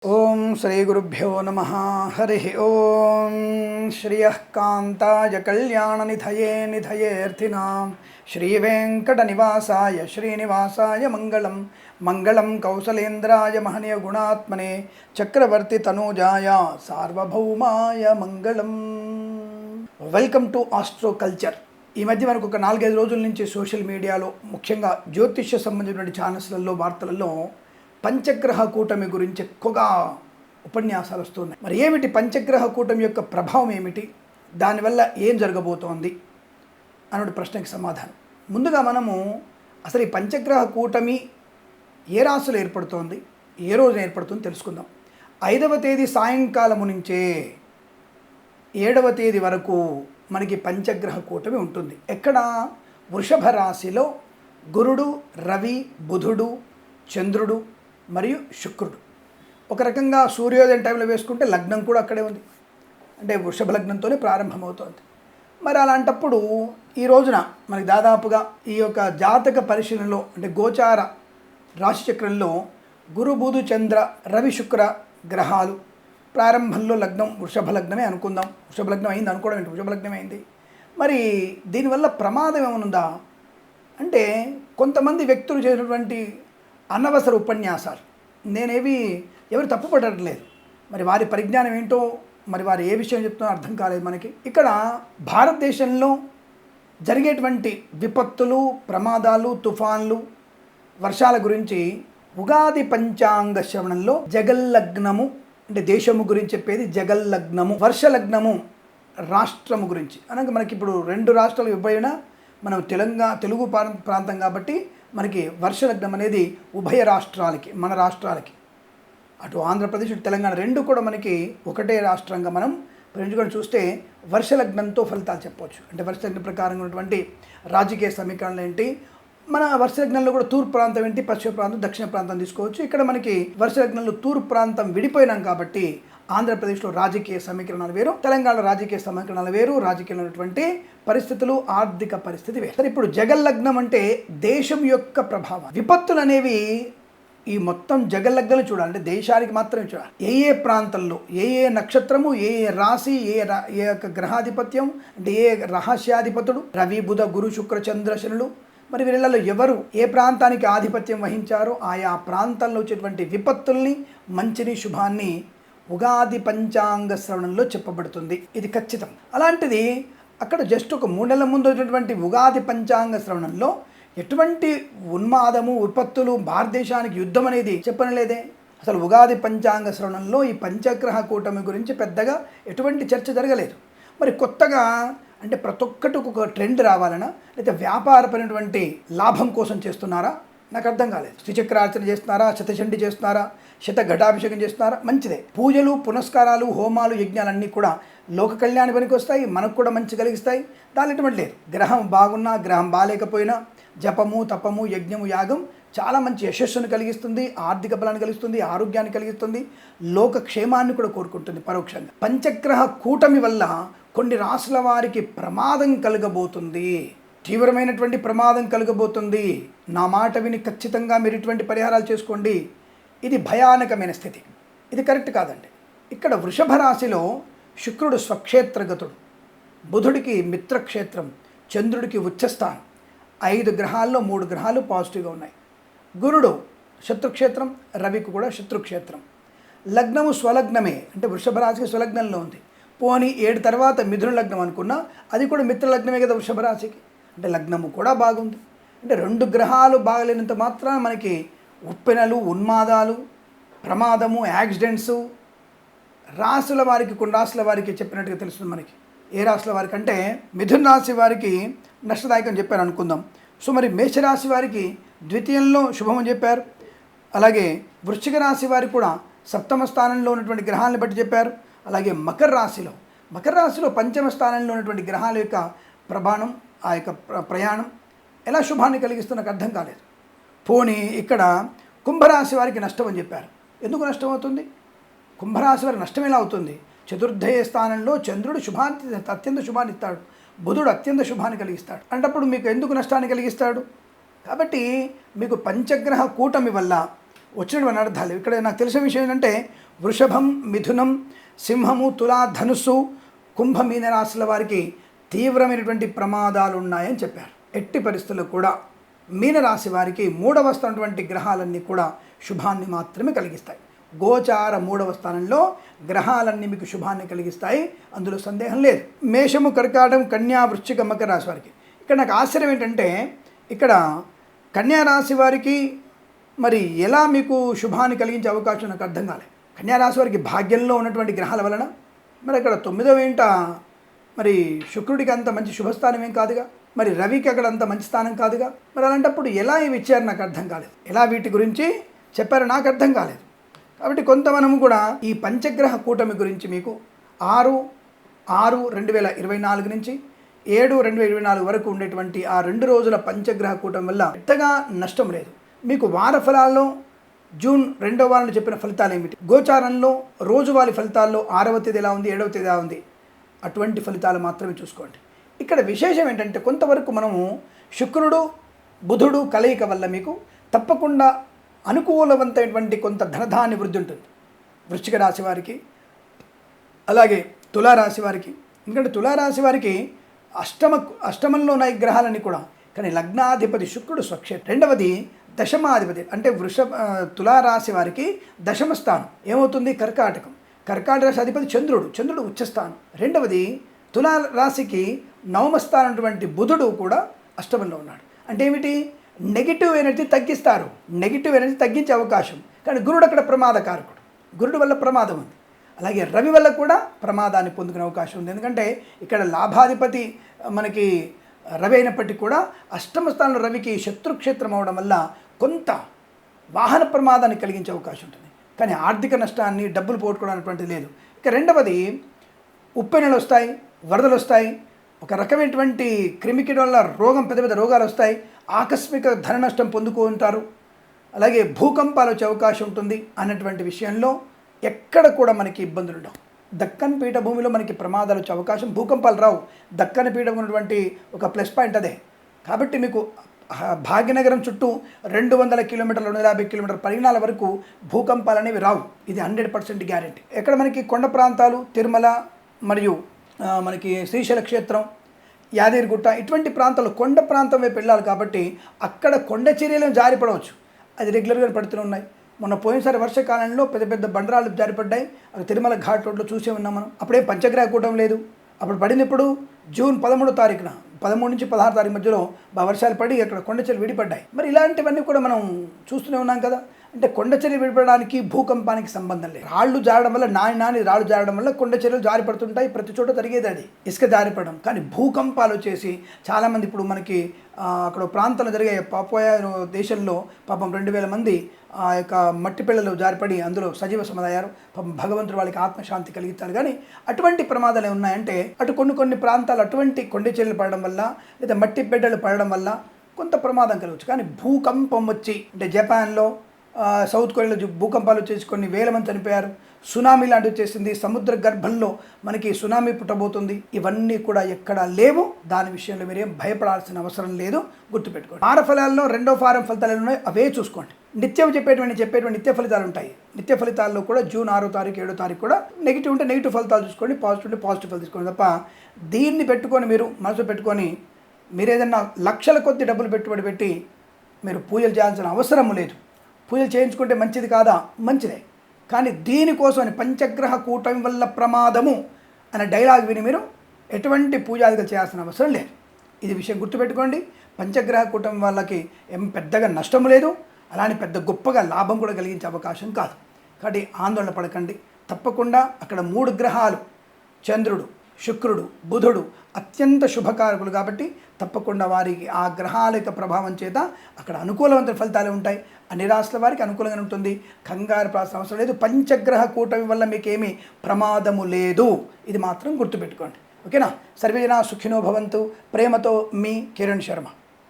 ఓం శ్రీ గురుభ్యో నమ. హరి ఓం. శ్రియః కాంతాయ కళ్యాణనిధయే నిధయేర్థినాం శ్రీవేంకటనివాసాయ శ్రీనివాసాయ మంగళం. మంగళం కౌసలేంద్రాయ మహనీయ గుణాత్మనే చక్రవర్తి తనూజాయ సార్వభౌమాయ మంగళం. Welcome to Astro Culture. ఈ మధ్య మనకు ఒక 4-5 రోజుల నుంచి సోషల్ మీడియాలో ముఖ్యంగా జ్యోతిష్య సంబంధించిన ఛానల్స్లలో వార్తలలో పంచగ్రహ కూటమి గురించి ఎక్కువగా ఉపన్యాసాలు వస్తున్నాయి. మరి ఏమిటి పంచగ్రహ కూటమి యొక్క ప్రభావం ఏమిటి, దానివల్ల ఏం జరగబోతోంది అనే ప్రశ్నకి సమాధానం. ముందుగా మనము అసలు ఈ పంచగ్రహ కూటమి ఏ రాశిలో ఏర్పడుతోంది, ఏ రోజు ఏర్పడుతుందో తెలుసుకుందాం. 5వ తేదీ సాయంకాలము నుంచే 7వ తేదీ వరకు మనకి పంచగ్రహ కూటమి ఉంటుంది. ఎక్కడ? వృషభ రాశిలో గురుడు, రవి, బుధుడు, చంద్రుడు మరియు శుక్రుడు. ఒక రకంగా సూర్యోదయం టైంలో వేసుకుంటే లగ్నం కూడా అక్కడే ఉంది, అంటే వృషభ లగ్నంతోనే ప్రారంభమవుతోంది. మరి అలాంటప్పుడు ఈ రోజున మనకి దాదాపుగా ఈ యొక్క జాతక పరిశీలనలో అంటే గోచార రాశిచక్రంలో గురు, బుధు, చంద్ర, రవి, శుక్ర గ్రహాలు ప్రారంభంలో లగ్నం వృషభ లగ్నమే అనుకుందాం. వృషభ లగ్నం అయింది అనుకోవడం ఏంటి, వృషభ లగ్నం అయింది. మరి దీనివల్ల ప్రమాదం ఏమనుందా అంటే కొంతమంది వ్యక్తులు చేసినటువంటి అనవసర ఉపన్యాసాలు, నేనేవి ఎవరు తప్పు పడట్లేదు, మరి వారి పరిజ్ఞానం ఏంటో, మరి వారు ఏ విషయం చెప్తున్నారో అర్థం కాలేదు మనకి. ఇక్కడ భారతదేశంలో జరిగేటువంటి విపత్తులు, ప్రమాదాలు, తుఫాన్లు, వర్షాల గురించి ఉగాది పంచాంగ శ్రవణంలో జగల్లగ్నము అంటే దేశము గురించి చెప్పేది జగల్లగ్నము, వర్షలగ్నము రాష్ట్రము గురించి. అనగా మనకి ఇప్పుడు 2 రాష్ట్రాలు విభజన, మనం తెలుగు ప్రాంతం కాబట్టి మనకి వర్షలగ్నం అనేది ఉభయ రాష్ట్రాలకి, మన రాష్ట్రాలకి, అటు ఆంధ్రప్రదేశ్ ఇటు తెలంగాణ 2 కూడా మనకి ఒకటే రాష్ట్రంగా మనం పెంచుకొని చూస్తే వర్షలగ్నంతో ఫలితాలు చెప్పవచ్చు. అంటే వర్షలగ్నం ప్రకారంగా ఉన్నటువంటి రాజకీయ సమీకరణలు ఏంటి, మన వర్షలగ్నంలో కూడా తూర్పు ప్రాంతం ఏంటి, పశ్చిమ ప్రాంతం, దక్షిణ ప్రాంతం తీసుకోవచ్చు. ఇక్కడ మనకి వర్షలగ్నంలో తూర్పు ప్రాంతం విడిపోయినాం కాబట్టి ఆంధ్రప్రదేశ్లో రాజకీయ సమీకరణాలు వేరు, తెలంగాణలో రాజకీయ సమీకరణాలు వేరు, రాజకీయంలో ఉన్నటువంటి పరిస్థితులు, ఆర్థిక పరిస్థితి వేరు. సరే, ఇప్పుడు జగల్లగ్నం అంటే దేశం యొక్క ప్రభావం. విపత్తులు అనేవి ఈ మొత్తం జగల్లగ్నం చూడాలి, అంటే దేశానికి మాత్రమే చూడాలి. ఏ ప్రాంతంలో ఏ నక్షత్రము, ఏ రాశి, ఏ యొక్క గ్రహాధిపత్యం, అంటే ఏ రహస్యాధిపతుడు, రవి, బుధ, గురు, శుక్ర, చంద్ర, శనులు, మరి వీళ్ళలో ఎవరు ఏ ప్రాంతానికి ఆధిపత్యం వహించారో ఆయా ప్రాంతాల్లో వచ్చేటువంటి విపత్తుల్ని, మంచిని, శుభాన్ని ఉగాది పంచాంగ శ్రవణంలో చెప్పబడుతుంది. ఇది ఖచ్చితం. అలాంటిది అక్కడ జస్ట్ ఒక 3 నెలల ముందు వచ్చినటువంటి ఉగాది పంచాంగ శ్రవణంలో ఎటువంటి ఉన్మాదము, విపత్తులు, భారతదేశానికి యుద్ధం అనేది చెప్పనలేదే. అసలు ఉగాది పంచాంగ శ్రవణంలో ఈ పంచగ్రహ కూటమి గురించి పెద్దగా ఎటువంటి చర్చ జరగలేదు. మరి కొత్తగా అంటే ప్రతి ఒక్కటి ఒక ట్రెండ్ రావాలనా, లేకపోతే వ్యాపారపరమైనటువంటి లాభం కోసం చేస్తున్నారా, నాకు అర్థం కాలేదు. శ్రీచక్రార్చన చేస్తున్నారా, శతచండి చేస్తున్నారా, ఘటాభిషేకం చేస్తున్నారా, మంచిదే. పూజలు, పునస్కారాలు, హోమాలు, యజ్ఞాలన్నీ కూడా లోక కళ్యాణి పనికి వస్తాయి, మనకు కూడా మంచి కలిగిస్తాయి. దాని ఎటువంటి లేదు. గ్రహం బాగున్నా, గ్రహం బాగాలేకపోయినా జపము, తపము, యజ్ఞము, యాగం చాలా మంచి యశస్సును కలిగిస్తుంది, ఆర్థిక బలాన్ని కలిగిస్తుంది, ఆరోగ్యాన్ని కలిగిస్తుంది, లోక క్షేమాన్ని కూడా కోరుకుంటుంది పరోక్షంగా. పంచగ్రహ కూటమి వల్ల కొన్ని రాశుల వారికి ప్రమాదం కలగబోతుంది, తీవ్రమైనటువంటి ప్రమాదం కలగబోతుంది. నా మాట విని ఖచ్చితంగా మీరు ఇటువంటి పరిహారాలు చేసుకోండి. ఇది భయానకమైన స్థితి, ఇది కరెక్ట్ కాదండి. ఇక్కడ వృషభ రాశిలో శుక్రుడు స్వక్షేత్రగతుడు, బుధుడికి మిత్రక్షేత్రం, చంద్రుడికి ఉచ్చస్థానం. 5 గ్రహాల్లో 3 గ్రహాలు పాజిటివ్గా ఉన్నాయి. గురుడు శత్రుక్షేత్రం, రవికి కూడా శత్రుక్షేత్రం. లగ్నము స్వలగ్నమే, అంటే వృషభ రాశికి స్వలగ్నంలో ఉంది. పోనీ 7 తర్వాత మిథున లగ్నం అనుకున్నా అది కూడా మిత్రలగ్నమే కదా వృషభ రాశికి, అంటే లగ్నము కూడా బాగుంది. అంటే 2 గ్రహాలు బాగలేనంత మాత్రాన మనకి ఉప్పెనలు, ఉన్మాదాలు, ప్రమాదము, యాక్సిడెంట్సు రాశుల వారికి, కొన్ని రాశుల వారికి చెప్పినట్టుగా తెలుస్తుంది మనకి. ఏ రాశుల వారికి అంటే మిథున రాశి వారికి నష్టదాయకం చెప్పారు అనుకుందాం. సో మరి మేషరాశి వారికి ద్వితీయంలో శుభమని చెప్పారు. అలాగే వృశ్చిక రాశి వారికి కూడా 7వ స్థానంలో ఉన్నటువంటి గ్రహాలను బట్టి చెప్పారు. అలాగే మకర రాశిలో 5వ స్థానంలో ఉన్నటువంటి గ్రహాల యొక్క ప్రభావం, ఆ యొక్క ప్రయాణం ఎలా శుభాన్ని కలిగిస్తుందో నాకు అర్థం కాలేదు. పోనీ ఇక్కడ కుంభరాశి వారికి నష్టం అని చెప్పారు. ఎందుకు నష్టం అవుతుంది? కుంభరాశి వారికి నష్టం ఎలా అవుతుంది? చతుర్థయ స్థానంలో చంద్రుడు అత్యంత శుభాన్ని ఇస్తాడు, బుధుడు అత్యంత శుభాన్ని కలిగిస్తాడు. అంటప్పుడు మీకు ఎందుకు నష్టాన్ని కలిగిస్తాడు? కాబట్టి మీకు పంచగ్రహ కూటమి వల్ల వచ్చినటువంటి అర్థాలు. ఇక్కడ నాకు తెలిసిన విషయం ఏంటంటే వృషభం, మిథునం, సింహము, తులా, ధనుస్సు, కుంభ, మీన రాశుల వారికి తీవ్రమైనటువంటి ప్రమాదాలు ఉన్నాయని చెప్పారు. ఎట్టి పరిస్థితుల్లో కూడా మీనరాశి వారికి 3వ స్థానటువంటి గ్రహాలన్నీ కూడా శుభాన్ని మాత్రమే కలిగిస్తాయి. గోచార 3వ స్థానంలో గ్రహాలన్నీ మీకు శుభాన్ని కలిగిస్తాయి, అందులో సందేహం లేదు. మేషము, కర్కాటం, కన్యా, వృశ్చిక, మకర రాశి వారికి ఇక్కడ నాకు ఆశ్చర్యం ఏంటంటే ఇక్కడ కన్యా రాశి వారికి మరి ఎలా మీకు శుభాన్ని కలిగించే అవకాశం నాకు అర్థం కాలేదు. కన్యా రాశి వారికి భాగ్యంలో ఉన్నటువంటి గ్రహాల వలన మరి అక్కడ 9వ ఇంట మరి శుక్రుడికి అంత మంచి శుభస్థానం ఏం కాదుగా, మరి రవికి అక్కడ అంత మంచి స్థానం కాదుగా. మరి అలాంటప్పుడు ఎలా ఇవి ఇచ్చారు నాకు అర్థం కాలేదు, ఎలా వీటి గురించి చెప్పారో నాకు అర్థం కాలేదు. కాబట్టి కొంత మనము కూడా ఈ పంచగ్రహ కూటమి గురించి మీకు 6/6/2024 నుంచి 7/2024 వరకు ఉండేటువంటి ఆ 2 రోజుల పంచగ్రహ కూటమి వల్ల పెద్దగా నష్టం లేదు. మీకు వార ఫలాల్లో జూన్ 2వ వారంలో చెప్పిన ఫలితాలు ఏమిటి, గోచారంలో రోజువారీ ఫలితాల్లో 6వ తేదీ ఎలా ఉంది, 7వ తేదీ ఎలా ఉంది, అటువంటి ఫలితాలు మాత్రమే చూసుకోండి. ఇక్కడ విశేషం ఏంటంటే కొంతవరకు మనము శుక్రుడు బుధుడు కలయిక వల్ల మీకు తప్పకుండా అనుకూలవంతమైనటువంటి కొంత ధనధాన్య వృద్ధి ఉంటుంది వృశ్చిక రాశి వారికి, అలాగే తులారాశి వారికి. ఎందుకంటే తులారాశి వారికి అష్టమంలో ఉన్న ఈ గ్రహాలన్నీ కూడా, కానీ లగ్నాధిపతి శుక్రుడు స్వక్షేత్రం. రెండవది దశమాధిపతి అంటే తులారాశి వారికి దశమ స్థానం ఏమవుతుంది, కర్కాటక రాశి అధిపతి చంద్రుడు ఉచ్చస్థానం. రెండవది తులారాశికి 9వ స్థానం అటువంటి బుధుడు కూడా అష్టమంలో ఉన్నాడు. అంటే ఏమిటి, నెగిటివ్ ఎనర్జీ తగ్గిస్తారు, నెగిటివ్ ఎనర్జీ తగ్గించే అవకాశం. కానీ గురుడు అక్కడ ప్రమాదకారకుడు, గురుడు వల్ల ప్రమాదం ఉంది. అలాగే రవి వల్ల కూడా ప్రమాదాన్ని పొందుకునే అవకాశం ఉంది. ఎందుకంటే ఇక్కడ లాభాధిపతి మనకి రవి అయినప్పటికీ కూడా అష్టమ స్థానంలో రవికి శత్రుక్షేత్రం అవడం వల్ల కొంత వాహన ప్రమాదాన్ని కలిగించే అవకాశం ఉంటుంది. కానీ ఆర్థిక నష్టాన్ని, డబ్బులు పోగొట్టుకోవడం అనేటువంటిది లేదు. ఇక రెండవది ఉప్పెనలు వస్తాయి, వరదలు వస్తాయి, ఒక రకమైనటువంటి క్రిమికీడ వల్ల పెద్ద పెద్ద రోగాలు వస్తాయి, ఆకస్మిక ధన నష్టం పొందుకుంటారు, అలాగే భూకంపాలు వచ్చే అవకాశం ఉంటుంది. అన్నటువంటి విషయంలో ఎక్కడ కూడా మనకి ఇబ్బందులు ఉండవు. దక్కన్ పీఠభూమిలో మనకి ప్రమాదాలు వచ్చే అవకాశం, భూకంపాలు రావు. దక్కన్ పీఠం ఉన్నటువంటి ఒక ప్లస్ పాయింట్ అదే. కాబట్టి మీకు భాగ్యనగరం చుట్టూ 200 కిలోమీటర్లు 150 కిలోమీటర్ల పరిమాణాల వరకు భూకంపాలు అనేవి రావు. ఇది 100% గ్యారెంటీ. ఎక్కడ మనకి కొండ ప్రాంతాలు, తిరుమల మరియు మనకి శ్రీశైల క్షేత్రం, యాదగిరిగుట్ట ఇటువంటి ప్రాంతాలు కొండ ప్రాంతం వైపు వెళ్ళాలి. కాబట్టి అక్కడ కొండ చర్యలను జారిపడవచ్చు, అది రెగ్యులర్గా పడుతూనే ఉన్నాయి. మొన్న పోయినసారి వర్షాకాలంలో పెద్ద పెద్ద బండరాలు జారిపడ్డాయి, అది తిరుమల ఘాట్ రోడ్లో చూసే ఉన్నాం మనం. అప్పుడే పంచగ్రహ కూటం లేదు, అప్పుడు పడింది ఇప్పుడు జూన్ 13వ తారీఖున 13 నుంచి 16 తారీఖు మధ్యలో వర్షాలు పడి అక్కడ కొండచర్యలు విడిపడ్డాయి. మరి ఇలాంటివన్నీ కూడా మనం చూస్తూనే ఉన్నాం కదా. అంటే కొండచర్య విడిపడడానికి భూకంపానికి సంబంధం లేదు. రాళ్ళు జారడం వల్ల నాని రాళ్ళు జారడం వల్ల కొండచర్యలు జారిపడుతుంటాయి, ప్రతి చోట జరిగేది అది ఇసుక జారిపడడం. కానీ భూకంపాలు వచ్చేసి చాలామంది ఇప్పుడు మనకి అక్కడ ప్రాంతంలో జరిగే పాపుయా దేశంలో పాపం 2000 మంది ఆ యొక్క మట్టి పిల్లలు జారిపడి అందులో సజీవ సమాధయ్యారు. పాపం భగవంతుడు వాళ్ళకి ఆత్మశాంతి కలిగిస్తారు. కానీ అటువంటి ప్రమాదాలు ఏమున్నాయంటే అటు కొన్ని ప్రాంతాలు అటువంటి కొండ చర్యలు పడడం వల్ల లేదా మట్టి బిడ్డలు పడడం వల్ల కొంత ప్రమాదం కలగవచ్చు. కానీ భూకంపం వచ్చి అంటే జపాన్లో, సౌత్ కొరియాలో భూకంపాలు వచ్చేసి కొన్ని వేల మంది చనిపోయారు. సునామీ లాంటివి వచ్చేసింది, సముద్ర గర్భంలో మనకి సునామీ పుట్టబోతుంది. ఇవన్నీ కూడా ఎక్కడా లేవు. దాని విషయంలో మీరేం భయపడాల్సిన అవసరం లేదు, గుర్తుపెట్టుకోండి. వార ఫలాల్లో 2వ వారం ఫలితాలు ఉన్నాయి, అవే చూసుకోండి. నిత్యం చెప్పేటువంటి నిత్య ఫలితాలు ఉంటాయి. నిత్య ఫలితాల్లో కూడా జూన్ 6వ తారీఖు 7వ తారీఖు కూడా నెగిటివ్ ఉంటే నెగిటివ్ ఫలితాలు చూసుకోండి, పాజిటివ్ ఉంటే పాజిటివ్ ఫలితాలు తీసుకోండి తప్ప దీన్ని పెట్టుకొని మీరు మనసు పెట్టుకొని మీరు ఏదన్నా లక్షల కొద్ది డబ్బులు పెట్టుబడి పెట్టి మీరు పూజలు చేయాల్సిన అవసరం లేదు. పూజలు చేయించుకుంటే మంచిది కాదా, మంచిదే. కానీ దీనికోసం పంచగ్రహ కూటమి వల్ల ప్రమాదము అనే డైలాగ్ విని మీరు ఎటువంటి పూజాదిగా చేయాల్సిన అవసరం లేదు. ఇది విషయం గుర్తుపెట్టుకోండి. పంచగ్రహ కూటమి వాళ్ళకి ఏం పెద్దగా నష్టం లేదు, అలానే పెద్ద గొప్పగా లాభం కూడా కలిగించే అవకాశం కాదు. కాబట్టి ఆందోళన పడకండి. తప్పకుండా అక్కడ 3 గ్రహాలు చంద్రుడు, శుక్రుడు, బుధుడు అత్యంత శుభకారకులు. కాబట్టి తప్పకుండా వారికి ఆ గ్రహాల యొక్క ప్రభావం చేత అక్కడ అనుకూలవంతమైన ఫలితాలు ఉంటాయి. అన్ని రాష్ట్రాల వారికి అనుకూలంగా ఉంటుంది. కంగారు పడాల్సిన అవసరం లేదు. పంచగ్రహ కూటమి వల్ల మీకేమీ ప్రమాదము లేదు, ఇది మాత్రం గుర్తుపెట్టుకోండి. ఓకేనా? సర్వేజన సుఖినో భవంతు. ప్రేమతో మీ కిరణ్ శర్మ.